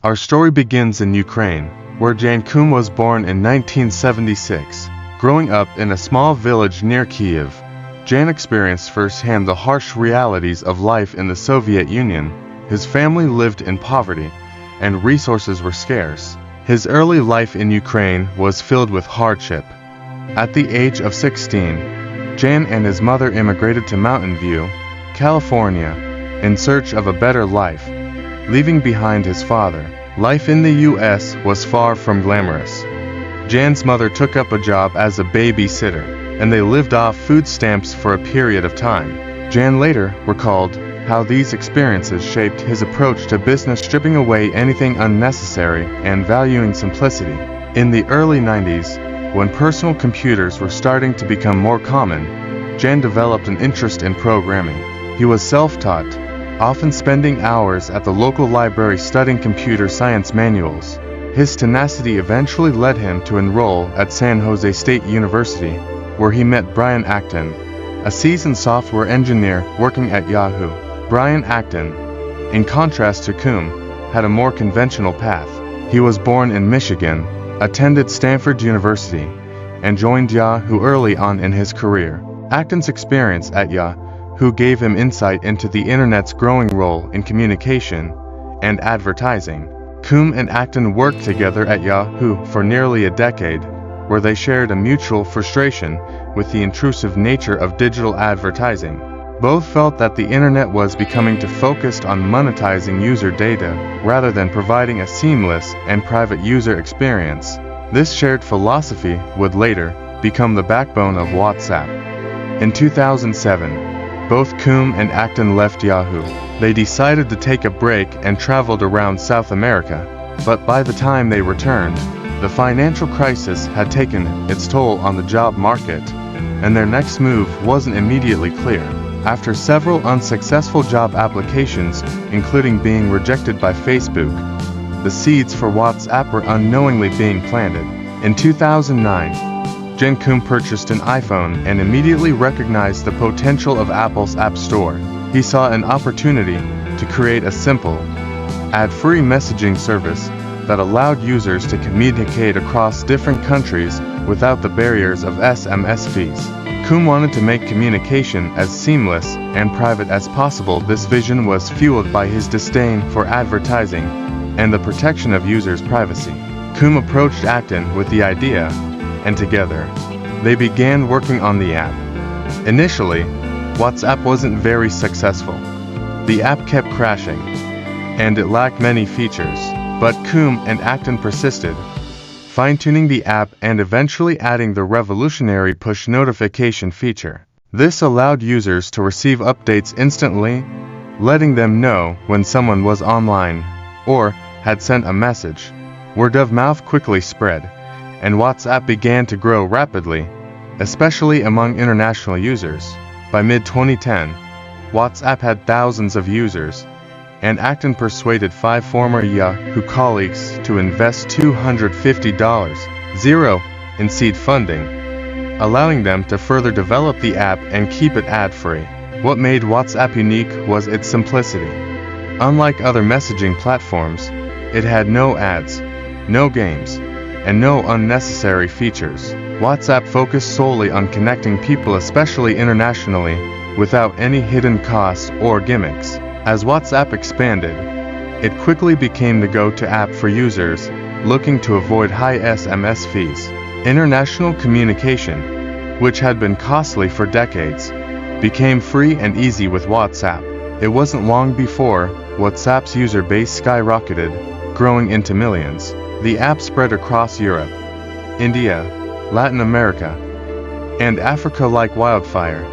Our story begins in Ukraine, where Jan Koum was born in 1976. Growing up in a small village near Kyiv, Jan experienced firsthand the harsh realities of life in the Soviet Union. His family lived in poverty, and resources were scarce. His early life in Ukraine was filled with hardship. At the age of 16, Jan and his mother immigrated to Mountain View, California, in search of a better life, leaving behind his father. Life in the U.S. was far from glamorous. Jan's mother took up a job as a babysitter, and they lived off food stamps for a period of time. Jan later recalled how these experiences shaped his approach to business, stripping away anything unnecessary and valuing simplicity. In the early 90s, when personal computers were starting to become more common, Jan developed an interest in programming. He was self-taught, often spending hours at the local library studying computer science manuals. His tenacity eventually led him to enroll at San Jose State University, where he met Brian Acton, a seasoned software engineer working at Yahoo. Brian Acton, in contrast to Koum, had a more conventional path. He was born in Michigan, attended Stanford University, and joined Yahoo early on in his career. Acton's experience at Yahoo gave him insight into the internet's growing role in communication and advertising. Koum and Acton worked together at Yahoo for nearly a decade, where they shared a mutual frustration with the intrusive nature of digital advertising. Both felt that the internet was becoming too focused on monetizing user data rather than providing a seamless and private user experience. This shared philosophy would later become the backbone of WhatsApp. In 2007, both Koum and Acton left Yahoo. They decided to take a break and traveled around South America, but by the time they returned, the financial crisis had taken its toll on the job market, and their next move wasn't immediately clear. After several unsuccessful job applications, including being rejected by Facebook, the seeds for WhatsApp were unknowingly being planted. In 2009, Jan Koum purchased an iPhone and immediately recognized the potential of Apple's App Store. He saw an opportunity to create a simple, ad-free messaging service that allowed users to communicate across different countries without the barriers of SMS fees. Koum wanted to make communication as seamless and private as possible. This vision was fueled by his disdain for advertising and the protection of users' privacy. Koum approached Acton with the idea, and together, they began working on the app. Initially, WhatsApp wasn't very successful. The app kept crashing, and it lacked many features. But Koum and Acton persisted, fine-tuning the app and eventually adding the revolutionary push notification feature. This allowed users to receive updates instantly, letting them know when someone was online or had sent a message. Word of mouth quickly spread, and WhatsApp began to grow rapidly, especially among international users. By mid-2010, WhatsApp had thousands of users, and Acton persuaded 5 former Yahoo colleagues to invest $250 in seed funding, allowing them to further develop the app and keep it ad-free. What made WhatsApp unique was its simplicity. Unlike other messaging platforms, it had no ads, no games, and no unnecessary features. WhatsApp focused solely on connecting people, especially internationally, without any hidden costs or gimmicks. As WhatsApp expanded, it quickly became the go-to app for users looking to avoid high SMS fees. International communication, which had been costly for decades, became free and easy with WhatsApp. It wasn't long before WhatsApp's user base skyrocketed, growing into millions. The app spread across Europe, India, Latin America, and Africa like wildfire,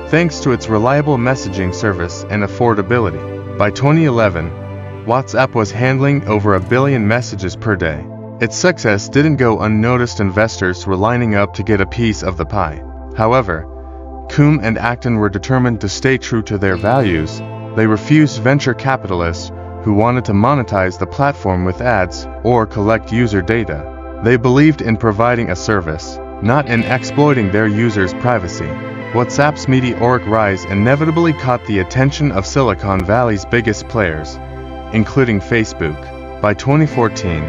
thanks to its reliable messaging service and affordability. By 2011, WhatsApp was handling over 1 billion messages per day. Its success didn't go unnoticed. Investors were lining up to get a piece of the pie. However, Koum and Acton were determined to stay true to their values. They refused venture capitalists who wanted to monetize the platform with ads or collect user data. They believed in providing a service, not in exploiting their users' privacy. WhatsApp's meteoric rise inevitably caught the attention of Silicon Valley's biggest players, including Facebook, By 2014,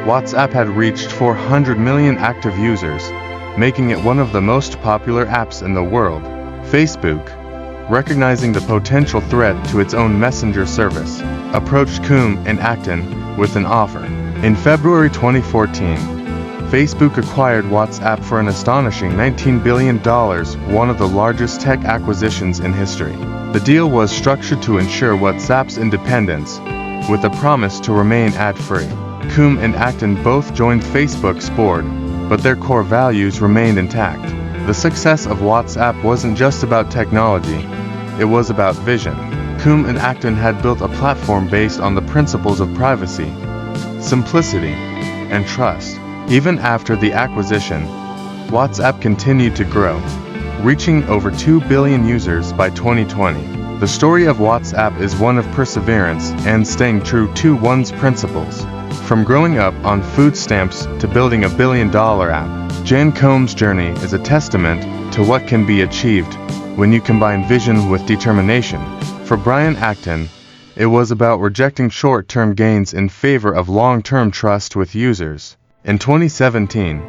WhatsApp had reached 400 million active users, making it one of the most popular apps in the world. Facebook, recognizing the potential threat to its own messenger service, approached Coombe and Acton with an offer. In February 2014, Facebook acquired WhatsApp for an astonishing $19 billion, one of the largest tech acquisitions in history. The deal was structured to ensure WhatsApp's independence, with a promise to remain ad-free. Coombe and Acton both joined Facebook's board, but their core values remained intact. The success of WhatsApp wasn't just about technology, it was about vision. Coombe and Acton had built a platform based on the principles of privacy, simplicity, and trust. Even after the acquisition, WhatsApp continued to grow, reaching over 2 billion users by 2020. The story of WhatsApp is one of perseverance and staying true to one's principles. From growing up on food stamps to building a billion-dollar app, Jan Koum's journey is a testament to what can be achieved when you combine vision with determination. For Brian Acton, it was about rejecting short-term gains in favor of long-term trust with users. In 2017,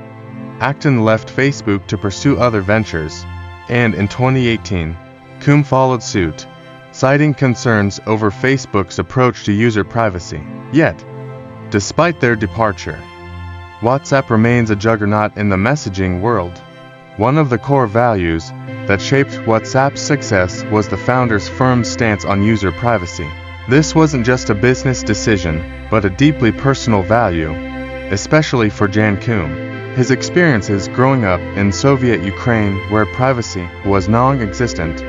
Acton left Facebook to pursue other ventures, and in 2018, Coombe followed suit, citing concerns over Facebook's approach to user privacy. Yet, despite their departure, WhatsApp remains a juggernaut in the messaging world. One of the core values that shaped WhatsApp's success was the founder's firm stance on user privacy. This wasn't just a business decision, but a deeply personal value, especially for Jan Koumbe. His experiences growing up in Soviet Ukraine, where privacy was non-existent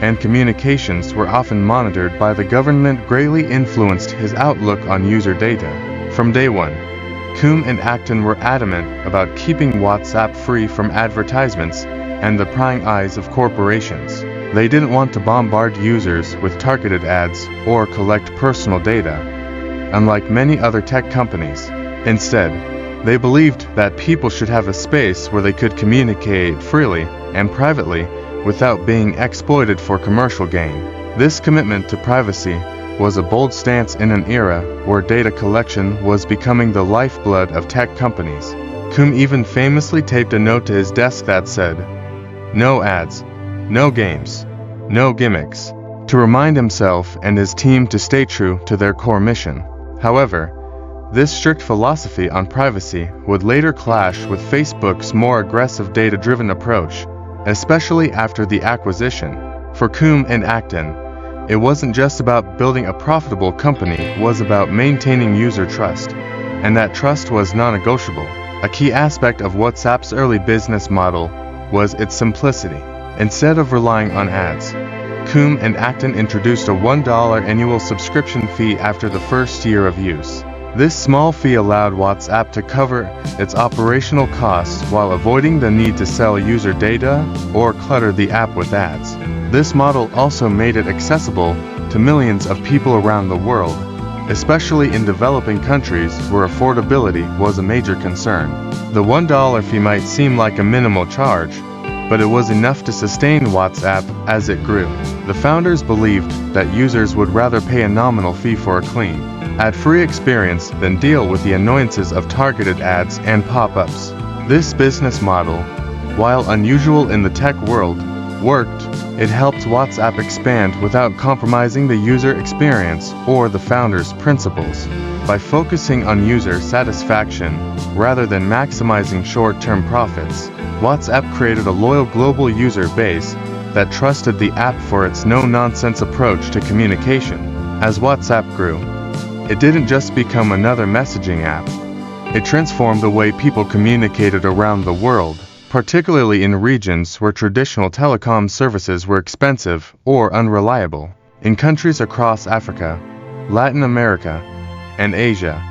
and communications were often monitored by the government, greatly influenced his outlook on user data. From day one, Coombe and Acton were adamant about keeping WhatsApp free from advertisements and the prying eyes of corporations. They didn't want to bombard users with targeted ads or collect personal data, unlike many other tech companies. Instead, they believed that people should have a space where they could communicate freely and privately without being exploited for commercial gain. This commitment to privacy was a bold stance in an era where data collection was becoming the lifeblood of tech companies. Coombe even famously taped a note to his desk that said, "No ads, no games, no gimmicks," to remind himself and his team to stay true to their core mission. However, this strict philosophy on privacy would later clash with Facebook's more aggressive data-driven approach, especially after the acquisition. For Coombe and Acton, it wasn't just about building a profitable company, it was about maintaining user trust, and that trust was non-negotiable. A key aspect of WhatsApp's early business model was its simplicity. Instead of relying on ads, Coombe and Acton introduced a $1 annual subscription fee after the first year of use. This small fee allowed WhatsApp to cover its operational costs while avoiding the need to sell user data or clutter the app with ads. This model also made it accessible to millions of people around the world, especially in developing countries where affordability was a major concern. The $1 fee might seem like a minimal charge, but it was enough to sustain WhatsApp as it grew. The founders believed that users would rather pay a nominal fee for a clean, ad-free experience than deal with the annoyances of targeted ads and pop-ups. This business model, while unusual in the tech world, worked. It helped WhatsApp expand without compromising the user experience or the founders' principles. By focusing on user satisfaction rather than maximizing short-term profits, WhatsApp created a loyal global user base that trusted the app for its no-nonsense approach to communication. As WhatsApp grew, it didn't just become another messaging app. It transformed the way people communicated around the world, particularly in regions where traditional telecom services were expensive or unreliable. In countries across Africa, Latin America, and Asia,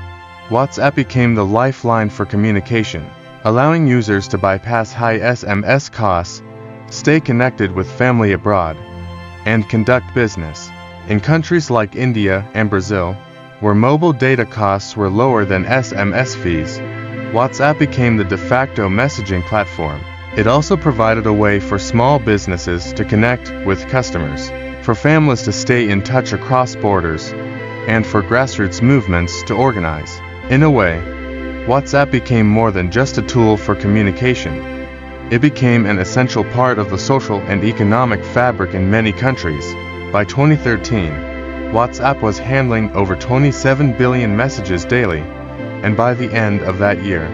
WhatsApp became the lifeline for communication, allowing users to bypass high SMS costs, stay connected with family abroad, and conduct business. In countries like India and Brazil, where mobile data costs were lower than SMS fees, WhatsApp became the de facto messaging platform. It also provided a way for small businesses to connect with customers, for families to stay in touch across borders, and for grassroots movements to organize. In a way, WhatsApp became more than just a tool for communication. It became an essential part of the social and economic fabric in many countries. By 2013, WhatsApp was handling over 27 billion messages daily, and by the end of that year,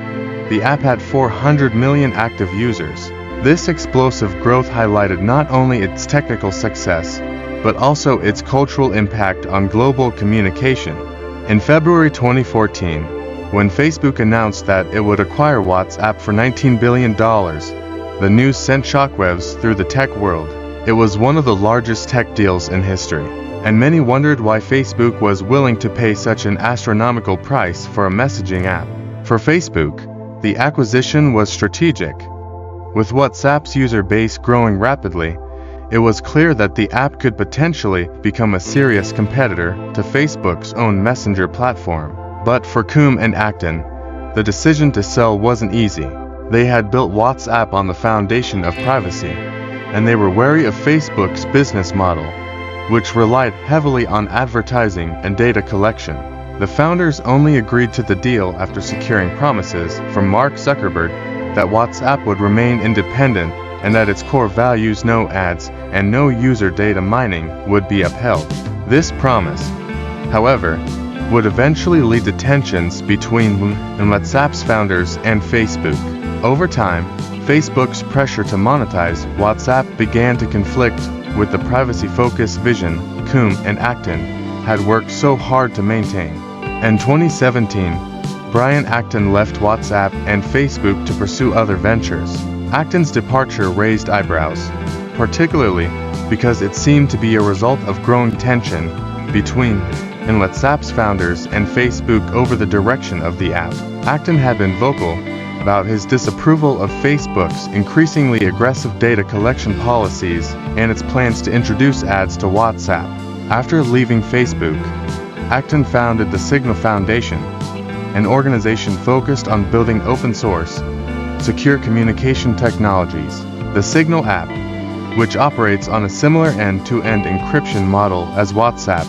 the app had 400 million active users. This explosive growth highlighted not only its technical success, but also its cultural impact on global communication. In February 2014, when Facebook announced that it would acquire WhatsApp for $19 billion, the news sent shockwaves through the tech world. It was one of the largest tech deals in history, and many wondered why Facebook was willing to pay such an astronomical price for a messaging app. For Facebook, the acquisition was strategic. With WhatsApp's user base growing rapidly, it was clear that the app could potentially become a serious competitor to Facebook's own messenger platform. But for Coombe and Acton, the decision to sell wasn't easy. They had built WhatsApp on the foundation of privacy, and they were wary of Facebook's business model, which relied heavily on advertising and data collection. The founders only agreed to the deal after securing promises from Mark Zuckerberg that WhatsApp would remain independent and that its core values, no ads and no user data mining, would be upheld. This promise, however, would eventually lead to tensions between WhatsApp's founders and Facebook. Over time, Facebook's pressure to monetize WhatsApp began to conflict with the privacy-focused vision Coombe and Acton had worked so hard to maintain. In 2017, Brian Acton left WhatsApp and Facebook to pursue other ventures. Acton's departure raised eyebrows, particularly because it seemed to be a result of growing tension between WhatsApp's founders and Facebook over the direction of the app. Acton had been vocal about his disapproval of Facebook's increasingly aggressive data collection policies and its plans to introduce ads to WhatsApp. After leaving Facebook, Acton founded the Signal Foundation, an organization focused on building open-source, secure communication technologies. The Signal app, which operates on a similar end-to-end encryption model as WhatsApp,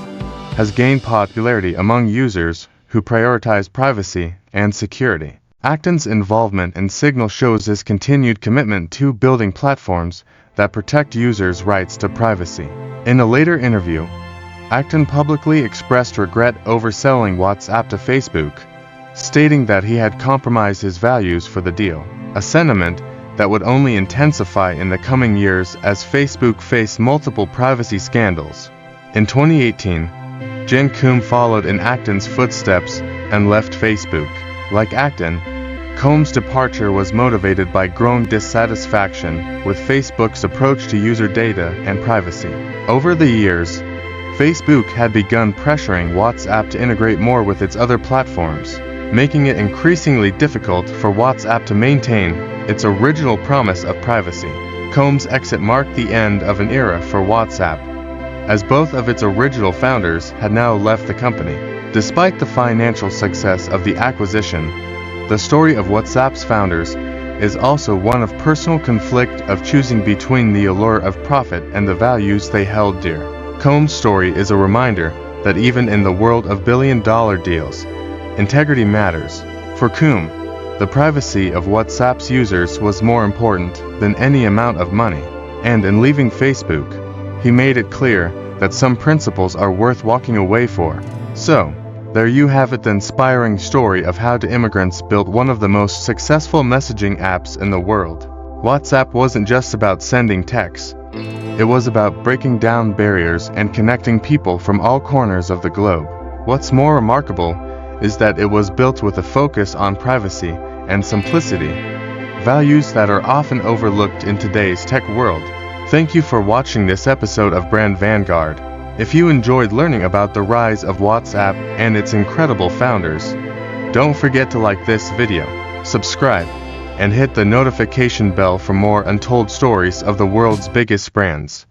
has gained popularity among users who prioritize privacy and security. Acton's involvement in Signal shows his continued commitment to building platforms that protect users' rights to privacy. In a later interview, Acton publicly expressed regret over selling WhatsApp to Facebook, stating that he had compromised his values for the deal, a sentiment that would only intensify in the coming years as Facebook faced multiple privacy scandals. In 2018, Jen Coombe followed in Acton's footsteps and left Facebook. Like Acton, Coombe's departure was motivated by growing dissatisfaction with Facebook's approach to user data and privacy. Over the years, Facebook had begun pressuring WhatsApp to integrate more with its other platforms, making it increasingly difficult for WhatsApp to maintain its original promise of privacy. Coombe's exit marked the end of an era for WhatsApp, as both of its original founders had now left the company. Despite the financial success of the acquisition, the story of WhatsApp's founders is also one of personal conflict of choosing between the allure of profit and the values they held dear. Coombe's story is a reminder that even in the world of billion-dollar deals, integrity matters. For Coombe, the privacy of WhatsApp's users was more important than any amount of money, and in leaving Facebook, he made it clear that some principles are worth walking away for. So, there you have it, the inspiring story of how the immigrants built one of the most successful messaging apps in the world. WhatsApp wasn't just about sending texts. It was about breaking down barriers and connecting people from all corners of the globe. What's more remarkable is that it was built with a focus on privacy and simplicity, values that are often overlooked in today's tech world. Thank you for watching this episode of Brand Vanguard. If you enjoyed learning about the rise of WhatsApp and its incredible founders, don't forget to like this video, subscribe, and hit the notification bell for more untold stories of the world's biggest brands.